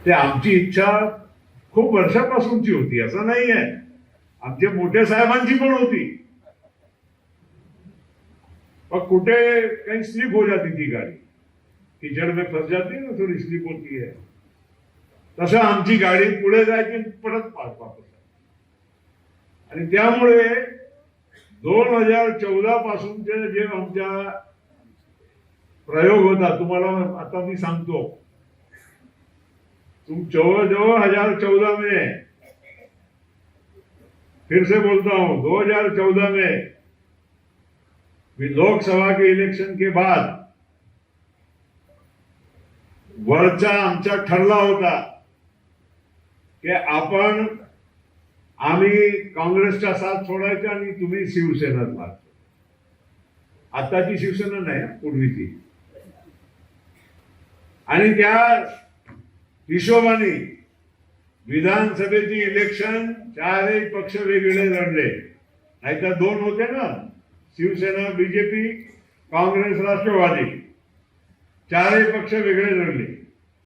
ते आमची इच्छा खूप वर्षापासूनची होती, असं नाही आहे. आमच्या मोठ्या साहेबांची पण होती, और कुठे कहीं स्लिप हो जाती थी गाड़ी, कीचड़ में फंस जाती है ना, थोड़ी स्लिप होती है. तसं आमची गाडी पुढे जायची, परत वापस. आणि त्यामुळे 2014 पासूनचे जे आमच्या प्रयोग होता, तुम्हाला आता मी सांगतो. तुम 2014 में, फिर से बोलता हूं, 2014 में लोकसभा के इलेक्शन के बाद वरचा आमचा ठरला होता की आम्ही काँग्रेसचा साथ सोडायचा आणि तुम्ही शिवसेनात लागायचं. आताची शिवसेना नाही, पूर्वीची. आणि त्या हिशोबाने विधानसभेची इलेक्शन चारही पक्ष वेगळे लढले, नाहीतर दोन होते ना, शिवसेना, बीजेपी, काँग्रेस, राष्ट्रवादी. चारही पक्ष वेगळे लढले.